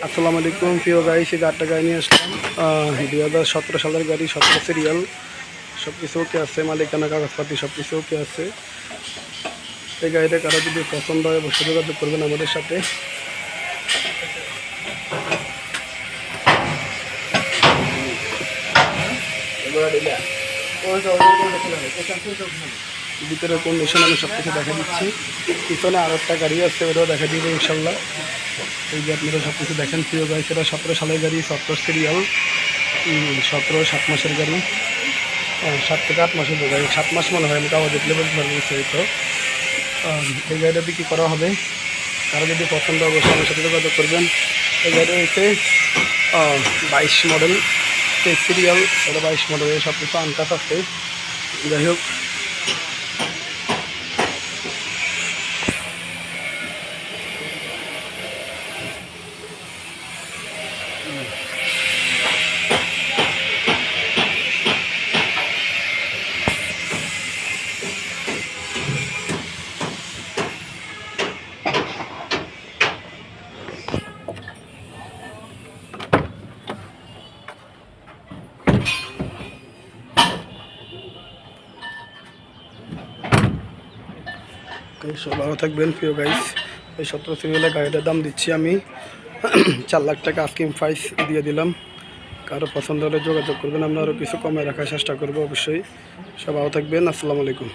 আসসালামু আলাইকুম প্রিয় গাড়ি, সেই গাড়িটা গাড়ি নিয়ে আসলাম 2017 সালের গাড়ি, 17 সিরিয়াল। সব কিছু ওকে আছে, মালিকানা কাগজপাতি সব কিছু ওকে আছে। এই গাড়িটা কারো যদি পছন্দ হয় অবশ্যই যোগাযোগ করবেন আমাদের সাথে। ভিতরে কন্ডিশন আমি সব কিছু দেখা দিচ্ছি। পিছনে আরও একটা গাড়ি আছে, ওটাও দেখা দিব ইনশাল্লাহ। এই যে আপনারা সব কিছু দেখেন প্রিয় গাড়ি, সেটা 17 সালের গাড়ি, 17 সিরিয়াল, 7 মাসের গাড়ি। 7 থেকে 8 মাসের গাড়ি, 7 মাস মনে হয়, আমি কাগজ দেখলে বলতে পারবো বিস্তারিত। এই গাড়িটা বিক্রি করা হবে, কারো যদি পছন্দ অবশ্যই আমার সাথে যোগাযোগ করবেন। এই গাড়ি হচ্ছে 22 মডেল, 23 সিরিয়াল, এটা 22 মডেলের, সব কিছু আনকাস আছে। যাই হোক, সব ভালো থাকবেন প্রিয় গাইস। এই 17 সিরিয়ালের গাড়িটার দাম দিচ্ছি আমি 4 লাখ টাকা আস্কিং প্রাইস দিয়ে দিলাম। কারো পছন্দ হলে যোগাযোগ করবেন, আমরা আরও কিছু কমে রাখার চেষ্টা করবো অবশ্যই। সব ভালো থাকবেন, আসসালামু আলাইকুম।